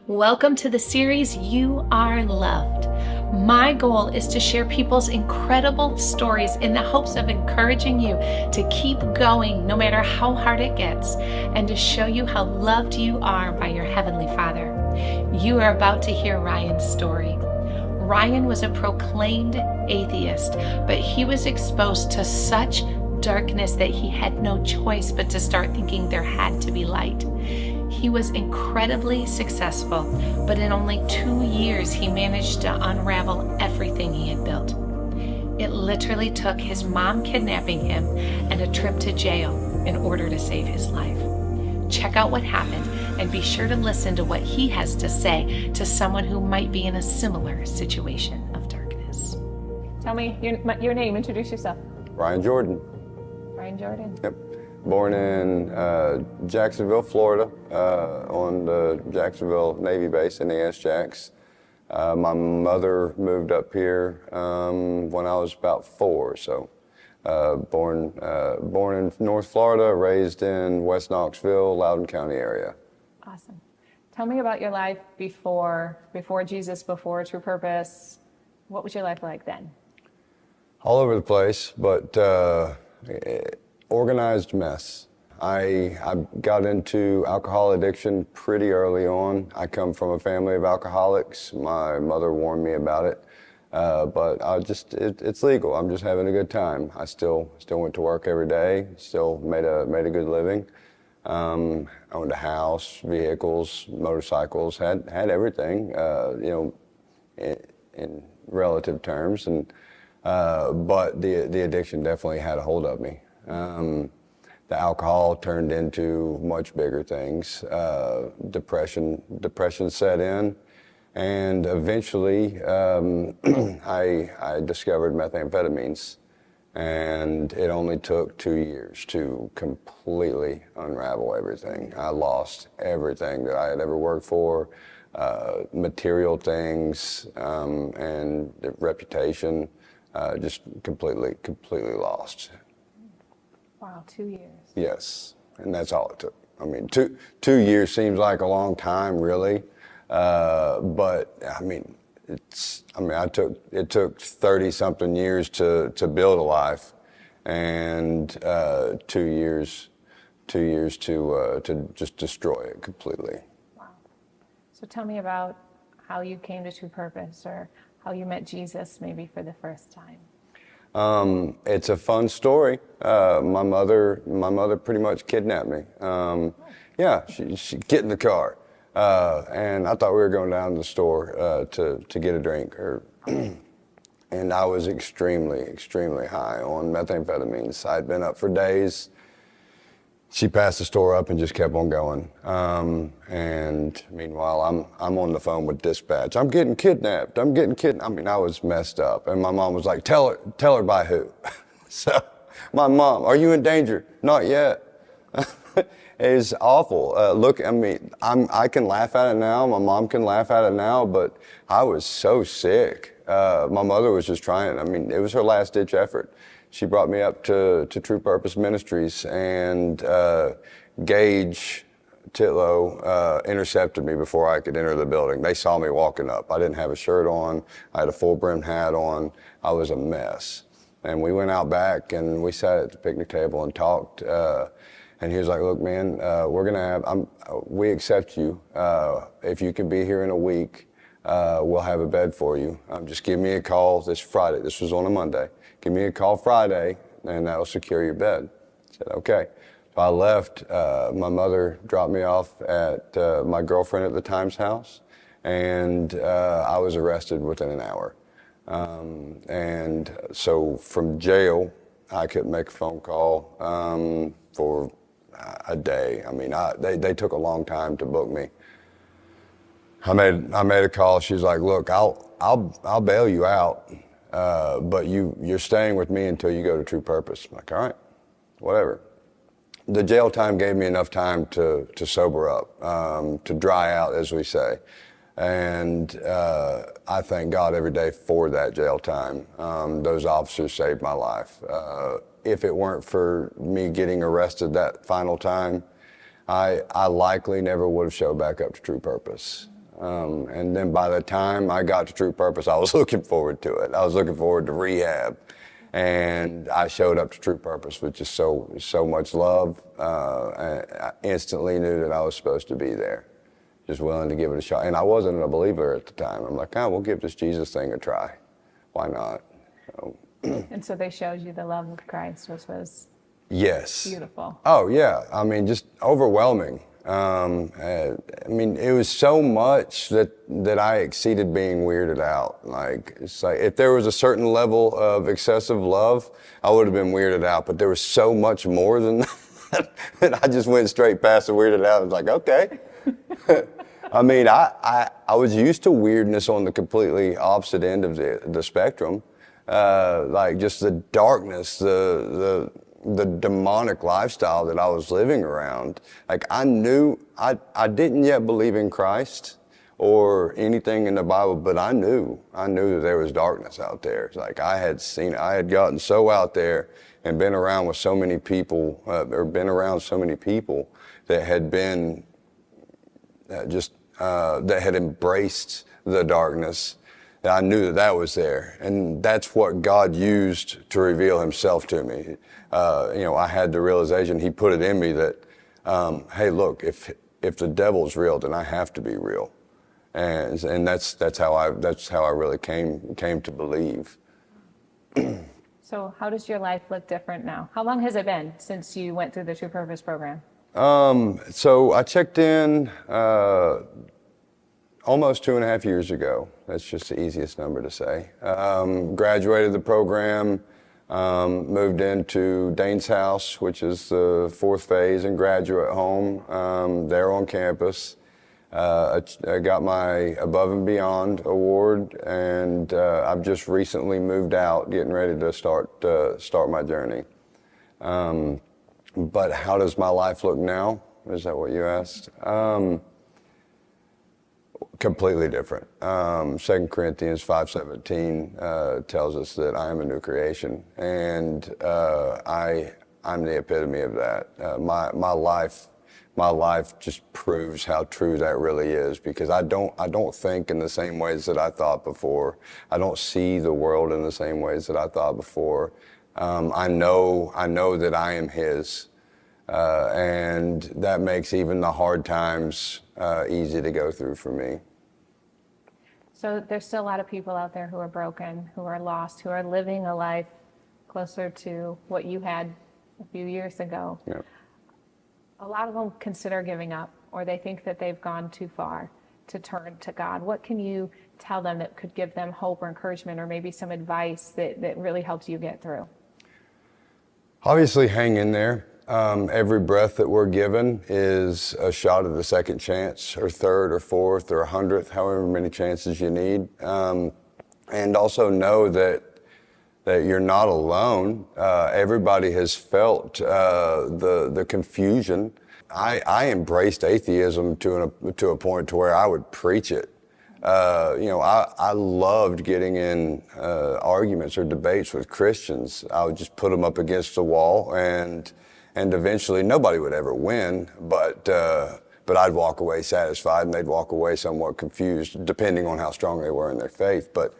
Welcome to the series, You Are Loved. My goal is to share people's incredible stories in the hopes of encouraging you to keep going no matter how hard it gets, and to show you how loved you are by your Heavenly Father. You are about to hear Ryan's story. Ryan was a proclaimed atheist, but he was exposed to such darkness that he had no choice but to start thinking there had to be light. He was incredibly successful, but in only 2 years, he managed to unravel everything he had built. It literally took his mom kidnapping him and a trip to jail in order to save his life. Check out what happened and be sure to listen to what he has to say to someone who might be in a similar situation of darkness. Tell me your name, introduce yourself. Ryan Jordan. Ryan Jordan. Yep. Born in Jacksonville, Florida, on the Jacksonville Navy base, NAS Jax. My mother moved up here when I was about 4, so born in North Florida, raised in West Knoxville, Loudoun County area. Awesome. Tell me about your life before Jesus, before True Purpose. What was your life like then? All over the place, but organized mess. I got into alcohol addiction pretty early on. I come from a family of alcoholics. My mother warned me about it, but it's legal. I'm just having a good time. I still went to work every day, still made a good living. Owned a house, vehicles, motorcycles, had everything, in relative terms, and but the addiction definitely had a hold of me. The alcohol turned into much bigger things. Depression set in, and eventually I discovered methamphetamines, and it only took 2 years to completely unravel everything. I lost everything that I had ever worked for, material things, and reputation, just completely lost. Wow, 2 years. Yes, and that's all it took. I mean, two years seems like a long time, really, but I mean, it took 30-something years to build a life, and 2 years to just destroy it completely. Wow. So tell me about how you came to True Purpose, or how you met Jesus, maybe for the first time. It's a fun story. My mother pretty much kidnapped me. Yeah, she get in the car, and I thought we were going down to the store to get a drink, and I was extremely high on methamphetamines. I'd been up for days. She passed the store up and just kept on going. And meanwhile, I'm on the phone with dispatch. I'm getting kidnapped. I mean, I was messed up. And my mom was like, tell her by who? So my mom, are you in danger? Not yet. It's awful. Look, I mean, I can laugh at it now. My mom can laugh at it now, but I was so sick. My mother was just trying. I mean, it was her last ditch effort. She brought me up to True Purpose Ministries, and Gage Titlow intercepted me before I could enter the building. They saw me walking up. I didn't have a shirt on. I had a full-brim hat on. I was a mess. And we went out back, and we sat at the picnic table and talked. And he was like, look, man, we accept you. If you can be here in a week, we'll have a bed for you. Just give me a call this Friday. This was on a Monday. Give me a call Friday, and that'll secure your bed. I said, okay. So I left. My mother dropped me off at my girlfriend at the time's house, and I was arrested within an hour. And so from jail, I couldn't make a phone call for a day. I mean, they took a long time to book me. I made a call. She's like, look, I'll bail you out. But you're staying with me until you go to True Purpose. I'm like, all right, whatever. The jail time gave me enough time to sober up, to dry out, as we say. And I thank God every day for that jail time. Those officers saved my life. If it weren't for me getting arrested that final time, I likely never would have showed back up to True Purpose. And then by the time I got to True Purpose, I was looking forward to it. I was looking forward to rehab. And I showed up to True Purpose with just so much love. I instantly knew that I was supposed to be there, just willing to give it a shot. And I wasn't a believer at the time. I'm like, we'll give this Jesus thing a try. Why not? So, and so they showed you the love of Christ, which was yes. beautiful. Oh, yeah. I mean, just overwhelming. I mean, it was so much that I exceeded being weirded out. Like, it's like if there was a certain level of excessive love, I would have been weirded out. But there was so much more than that that I just went straight past the weirded out. I was like, okay. I mean, I was used to weirdness on the completely opposite end of the spectrum. Like just the darkness, the demonic lifestyle that I was living around. Like I knew, I didn't yet believe in Christ or anything in the Bible, but I knew that there was darkness out there. It's like I had gotten so out there and been around with so many people, that had been that had embraced the darkness. I knew that was there, and that's what God used to reveal himself to me. I had the realization, he put it in me that, hey, look, if the devil's real, then I have to be real. And that's how I really came to believe. So how does your life look different now? How long has it been since you went through the True Purpose program? So I checked in, almost 2.5 years ago. That's just the easiest number to say. Graduated the program, moved into Dane's house, which is the 4th phase and graduate home, there on campus. I got my Above and Beyond award, and I've just recently moved out, getting ready to start my journey. But how does my life look now? Is that what you asked? Completely different. 2 Corinthians 5:17 tells us that I am a new creation, and I'm the epitome of that. My life just proves how true that really is, because I don't think in the same ways that I thought before. I don't see the world in the same ways that I thought before. I know that I am His, and that makes even the hard times easy to go through for me. So there's still a lot of people out there who are broken, who are lost, who are living a life closer to what you had a few years ago. Yeah. A lot of them consider giving up, or they think that they've gone too far to turn to God. What can you tell them that could give them hope or encouragement, or maybe some advice that really helps you get through? Obviously, hang in there. Every breath that we're given is a shot at a second chance, or third, or fourth, or 100th, however many chances you need. And also know that you're not alone. Everybody has felt the confusion. I embraced atheism to a point to where I would preach it. I loved getting in arguments or debates with Christians. I would just put them up against the wall, and eventually nobody would ever win, but I'd walk away satisfied, and they'd walk away somewhat confused, depending on how strong they were in their faith. But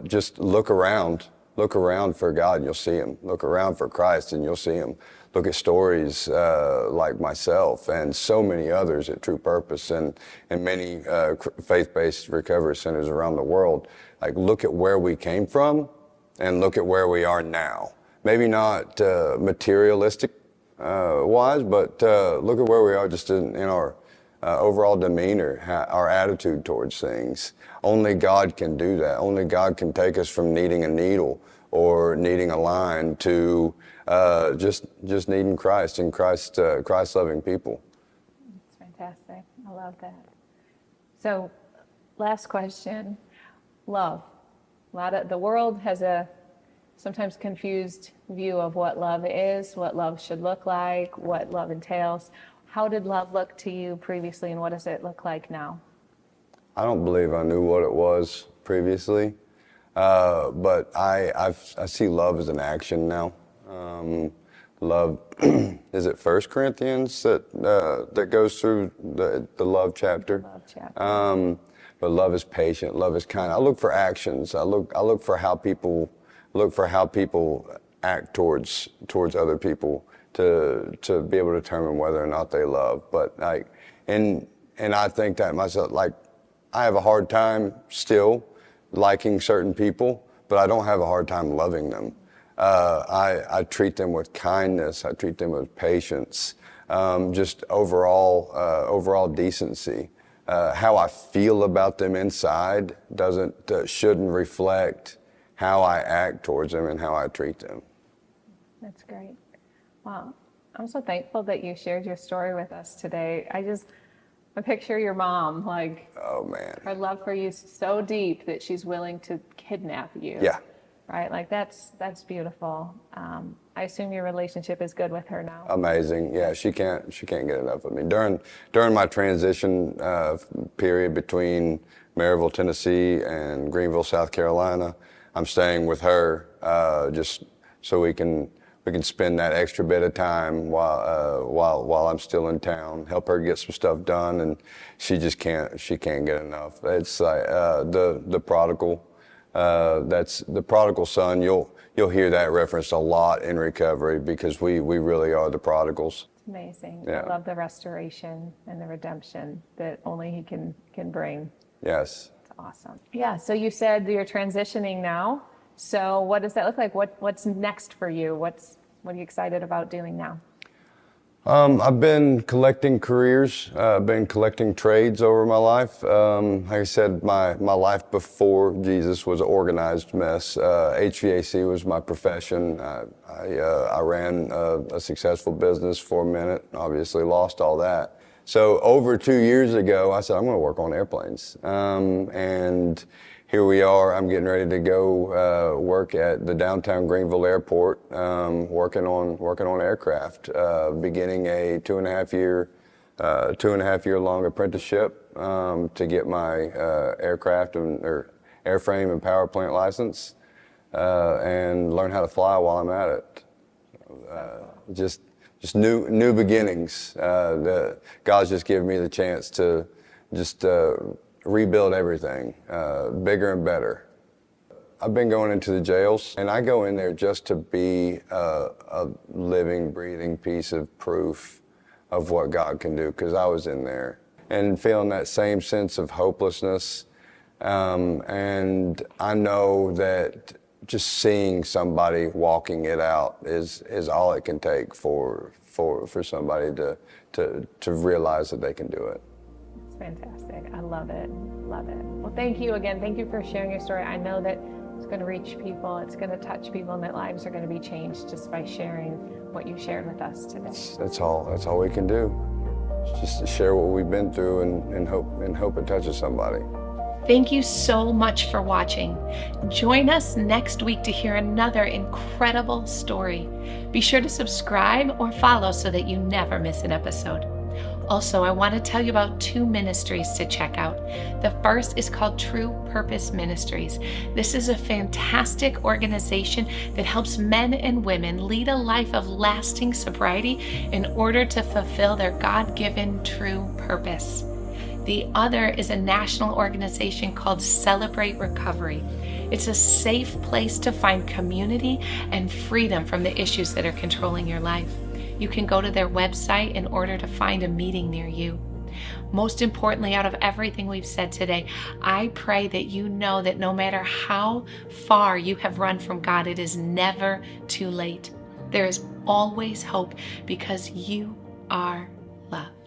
just look around for God, and you'll see Him. Look around for Christ, and you'll see Him. Look at stories like myself and so many others at True Purpose and many faith-based recovery centers around the world. Like, look at where we came from, and look at where we are now. Maybe not materialistic wise, but look at where we are just in our overall demeanor, our attitude towards things. Only God can do that. Only God can take us from needing a needle or needing a line to just needing Christ and Christ-loving people. That's fantastic. I love that. So, last question: love. The world has a sometimes confused view of what love is, what love should look like, what love entails. How did love look to you previously, and what does it look like now? I don't believe I knew what it was previously, but I see love as an action now. love, is it 1 Corinthians that goes through the love chapter? Love chapter. But love is patient, love is kind. I look for actions. I look for how people act towards other people to be able to determine whether or not they love. But like, and I think that myself, like, I have a hard time still liking certain people, but I don't have a hard time loving them. I treat them with kindness. I treat them with patience. Just overall decency. How I feel about them inside shouldn't reflect how I act towards them and how I treat them. That's great. Wow. I'm so thankful that you shared your story with us today. I picture your mom, like, oh man, her love for you is so deep that she's willing to kidnap you. Yeah. Right? Like, that's beautiful. I assume your relationship is good with her now. Amazing. Yeah, she can't get enough of me. During my transition period between Maryville, Tennessee and Greenville, South Carolina, I'm staying with her just so we can spend that extra bit of time while I'm still in town, help her get some stuff done, and she can't get enough. It's like the prodigal. That's the prodigal son. You'll hear that referenced a lot in recovery because we really are the prodigals. It's amazing. Yeah. I love the restoration and the redemption that only he can bring. Yes. It's awesome. Yeah. So you said you're transitioning now. So what does that look like? What's next for you? What are you excited about doing now? I've been collecting careers, been collecting trades over my life. Like I said, my life before Jesus was an organized mess. HVAC was my profession. I ran a successful business for a minute, obviously lost all that. So over 2 years ago, I said, I'm going to work on airplanes. And here we are. I'm getting ready to go work at the downtown Greenville airport, working on aircraft, beginning a 2.5 year long apprenticeship to get my aircraft or airframe and power plant license, and learn how to fly while I'm at it. Just new beginnings. God's just given me the chance to just rebuild everything, bigger and better. I've been going into the jails, and I go in there just to be a living, breathing piece of proof of what God can do, because I was in there and feeling that same sense of hopelessness. And I know that just seeing somebody walking it out is all it can take for somebody to realize that they can do it. It's fantastic. I love it. Love it. Well, thank you again. Thank you for sharing your story. I know that it's going to reach people. It's going to touch people, and that lives are going to be changed just by sharing what you shared with us today. That's all we can do. It's just to share what we've been through and hope it touches somebody. Thank you so much for watching. Join us next week to hear another incredible story. Be sure to subscribe or follow so that you never miss an episode. Also, I want to tell you about 2 ministries to check out. The first is called True Purpose Ministries. This is a fantastic organization that helps men and women lead a life of lasting sobriety in order to fulfill their God-given true purpose. The other is a national organization called Celebrate Recovery. It's a safe place to find community and freedom from the issues that are controlling your life. You can go to their website in order to find a meeting near you. Most importantly, out of everything we've said today, I pray that you know that no matter how far you have run from God, it is never too late. There is always hope because you are loved.